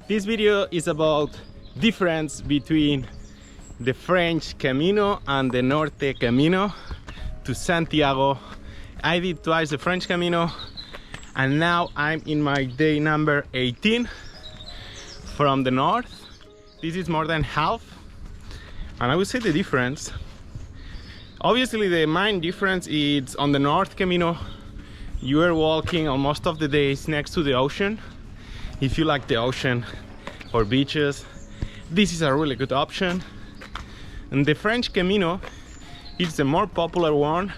This video is about difference between the French Camino and the Norte Camino to Santiago. I did twice the French Camino and now I'm in my day number 18 from the north. This is more than half, and I would say the difference, obviously the main difference is on the North Camino you are walking on most of the days next to the ocean. If you like the ocean or beaches, this is a really good option. And the French Camino is the more popular one,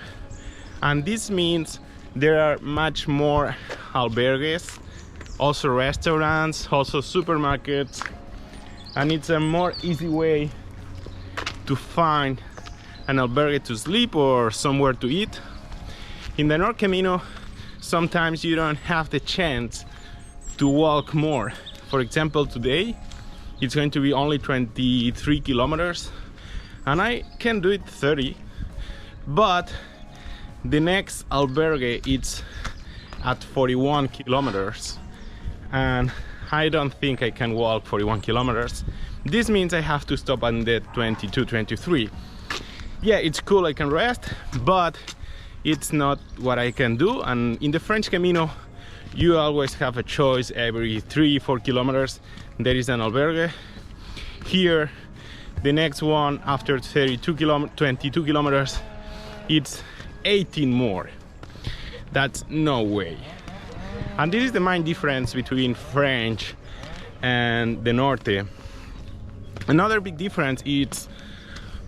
and this means there are much more albergues, also restaurants, also supermarkets, and it's a more easy way to find an albergue to sleep or somewhere to eat. In the North Camino, sometimes you don't have the chance to walk more. For example, today it's going to be only 23 kilometers and I can do it 30, but the next albergue it's at 41 kilometers and I don't think I can walk 41 kilometers. This means I have to stop on the 22, 23. Yeah, it's cool, I can rest, but it's not what I can do. And in the French Camino you always have a choice. Every 3-4 kilometers there is an albergue. Here the next one after 22 kilometers it's 18 more. That's no way. And this is the main difference between French and the Norte. Another big difference is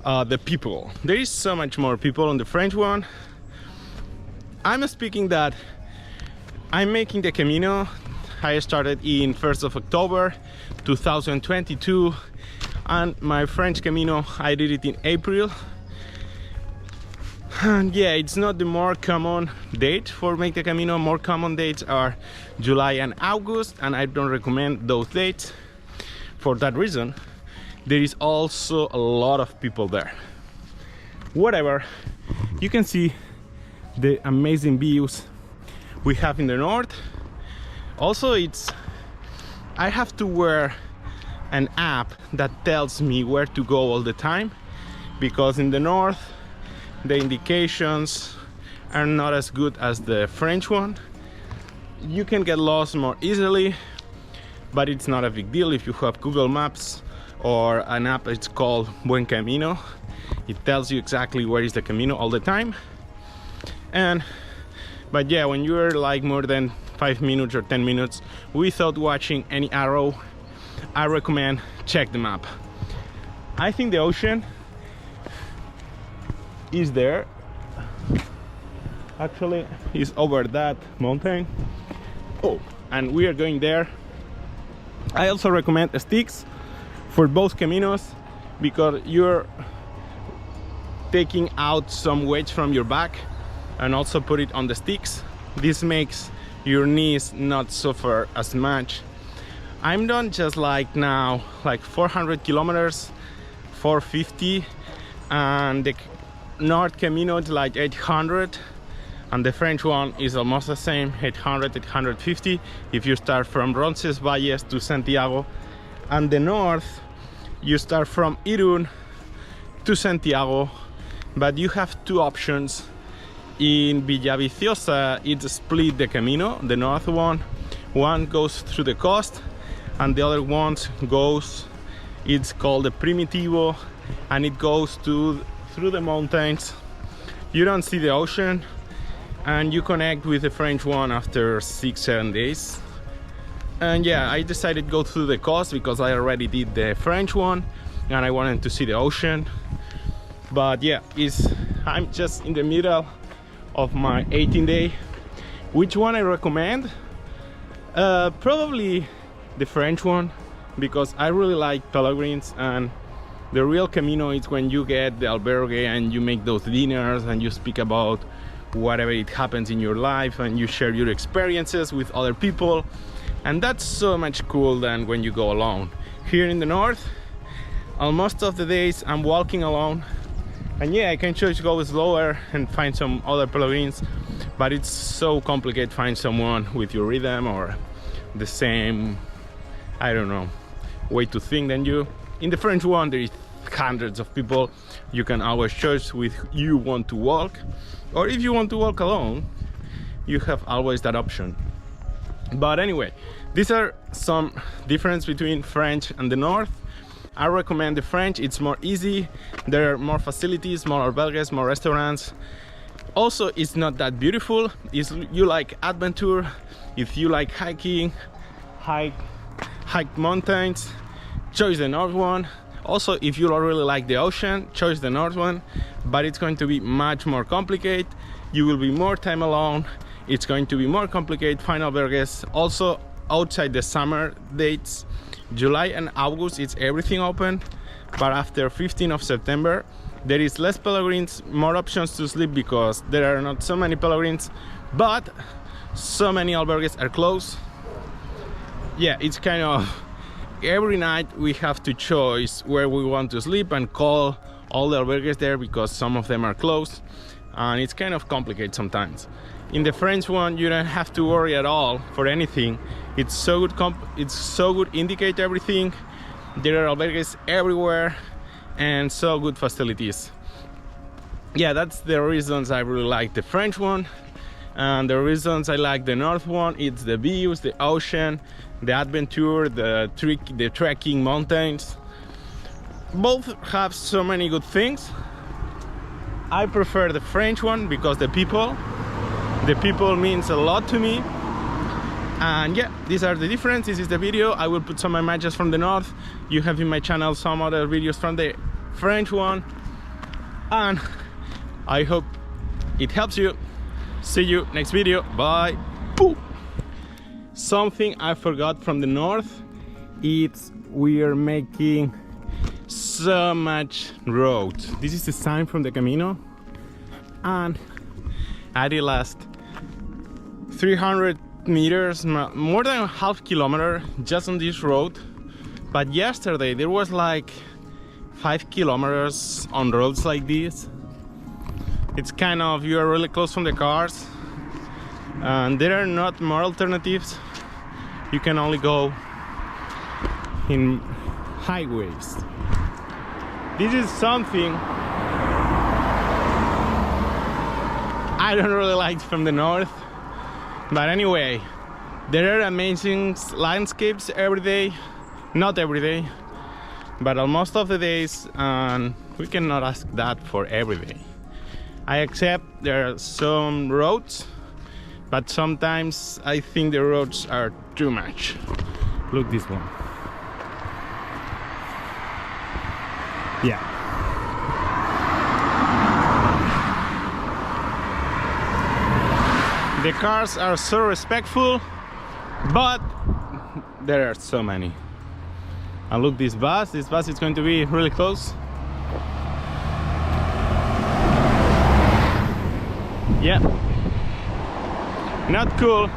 the people. There is so much more people on the French one. I'm speaking that I'm making the Camino. I started in 1st of October 2022, and my French Camino I did it in April. And yeah, it's not the more common date for make the Camino. More common dates are July and August, and I don't recommend those dates for that reason. There is also a lot of people there. Whatever, you can see the amazing views we have in the north. Also, I have to wear an app that tells me where to go all the time, because in the north the indications are not as good as the French one. You can get lost more easily, but it's not a big deal if you have Google Maps or an app. It's called Buen Camino. It tells you exactly where is the Camino all the time. But yeah, when you're like more than 5 minutes or 10 minutes without watching any arrow, I recommend check the map. I think the ocean is there. Actually, is over that mountain. Oh, and we are going there. I also recommend sticks for both Caminos because you're taking out some weight from your back and also put it on the sticks. This makes your knees not suffer as much. I'm done just like now, like 400 kilometers, 450, and the North Camino is like 800, and the French one is almost the same, 800, 850 if you start from Roncesvalles to Santiago. And the north, you start from Irún to Santiago, but you have two options. In Villaviciosa, it's split the Camino. The north one goes through the coast, and the other one goes, it's called the Primitivo, and it goes through the mountains. You don't see the ocean, and you connect with the French one after 6-7 days. And yeah, I decided to go through the coast because I already did the French one and I wanted to see the ocean. But yeah, I'm just in the middle of my 18 day. Which one I recommend? Probably the French one, because I really like pilgrims, and the real Camino is when you get the albergue and you make those dinners and you speak about whatever it happens in your life and you share your experiences with other people, and that's so much cool than when you go alone. Here in the north, almost of the days I'm walking alone, and yeah, I can choose to go slower and find some other pilgrims, but it's so complicated to find someone with your rhythm or the same I don't know, way to think than you. In the French one there is hundreds of people. You can always choose with you want to walk, or if you want to walk alone, you have always that option. But anyway, these are some difference between French and the North. I recommend the French. It's more easy, there are more facilities, more albergues, more restaurants. Also, it's not that beautiful. If you like adventure, if you like hiking, hike mountains, choose the North one. Also, if you don't really like the ocean, choose the North one, but it's going to be much more complicated. You will be more time alone. It's going to be more complicated, find albergues. Also, outside the summer dates, July and August, it's everything open, but after 15th of September, there is less pilgrims, more options to sleep because there are not so many pilgrims, but so many albergues are closed. Yeah, it's kind of every night we have to choose where we want to sleep and call all the albergues there because some of them are closed, and it's kind of complicated sometimes. In the French one, you don't have to worry at all for anything. It's so good, indicate everything. There are albergues everywhere and so good facilities. Yeah, that's the reasons I really like the French one. And the reasons I like the North one, it's the views, the ocean, the adventure, the trekking mountains. Both have so many good things. I prefer the French one because the people means a lot to me. And yeah, these are the differences. This is the video. I will put some images from the North. You have in my channel some other videos from the French one, and I hope it helps you. See you next video. Bye. Boom. Something I forgot from the North, it's we are making so much roads. This is the sign from the Camino, and at the last 300 meters, more than half kilometer just on this road. But yesterday there was like 5 kilometers on roads like this. It's kind of, you are really close from the cars, and there are not more alternatives. You can only go in highways. This is something I don't really like from the North. But anyway, there are amazing landscapes every day. Not every day, but almost of the days, and we cannot ask that for every day. I accept there are some roads, but sometimes I think the roads are too much. Look this one. Yeah. The cars are so respectful, but there are so many. And look, this bus is going to be really close. Yeah, not cool.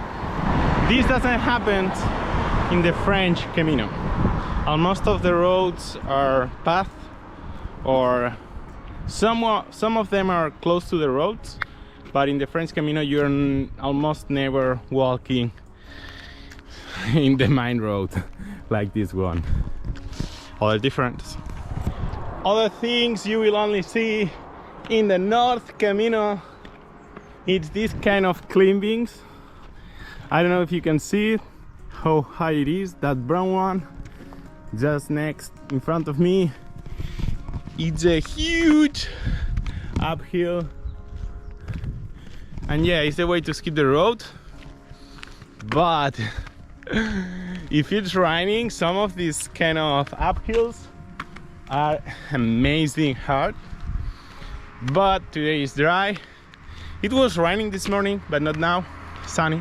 This doesn't happen in the French Camino. Almost of the roads are path, or some of them are close to the roads. But in the French Camino, you're almost never walking in the main road like this one. Other difference. Other things you will only see in the North Camino, it's this kind of climbings. I don't know if you can see it, how high it is, that brown one just next in front of me. It's a huge uphill. And yeah, it's the way to skip the road, but if it's raining, some of these kind of uphills are amazing hard. But today is dry. It was raining this morning, but not now, sunny.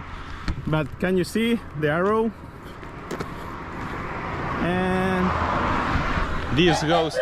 But can you see the arrow? And this goes